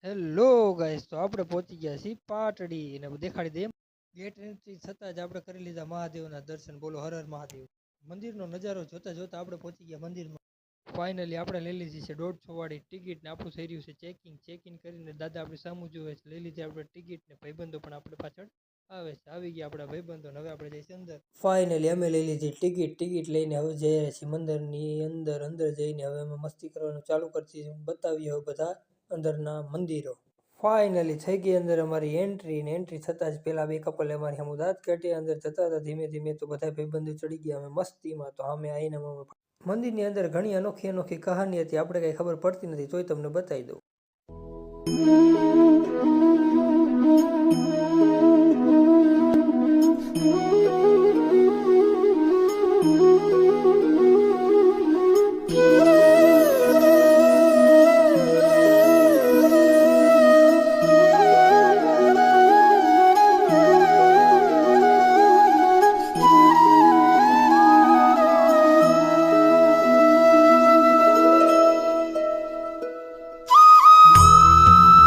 Hello guys, તો આપણે પહોંચી ગયા છીએ પાટડી અને દેખાડી દઈએ ગેટ એન્ટ્રી થતાં જ આપણે કરી લીધા મહાદેવના દર્શન. બોલો હર હર મહાદેવ. મંદિરનો નજારો જોતા જોતા આપણે પહોંચી ગયા મંદિરમાં. ફાઇનલી આપણે લઈ લીધી છે 150 વાળી ટિકિટ ને આપણું થઈ રહ્યું છે ચેકિંગ કરીને દાદા આપણી સામું જોવે છે. લઈ લીધી આપણે ટિકિટ ને ભાઈબંધો પણ આપણે પાછળ આવે છે. આવી ગયા આપણા ભાઈબંધો ને હવે આપણે જઈશું અંદર. ફાઇનલી અમે લઈ લીધી ટિકિટ લઈને હવે જઈએ છીએ મંદિરની અંદર જઈને હવે અમે મસ્તી કરવાનું ચાલુ કરતી બતાવીએ હવે બધા અંદરના મંદિરો. ફાઇનલી થઈ ગઈ અંદર અમારી એન્ટ્રી ને એન્ટ્રી થતાં જ પેલા બે કપલ અમારી સામું દાંત કાઢી અંદર જતા હતા ધીમે ધીમે. તો બધા ભાઈબંધો ચડી ગયા અમે મસ્તીમાં. તો અમે આવીને મંદિરની અંદર ઘણી અનોખી કહાની હતી. આપણે કઈ ખબર પડતી નથી તોય તમને બતાવી દઉં.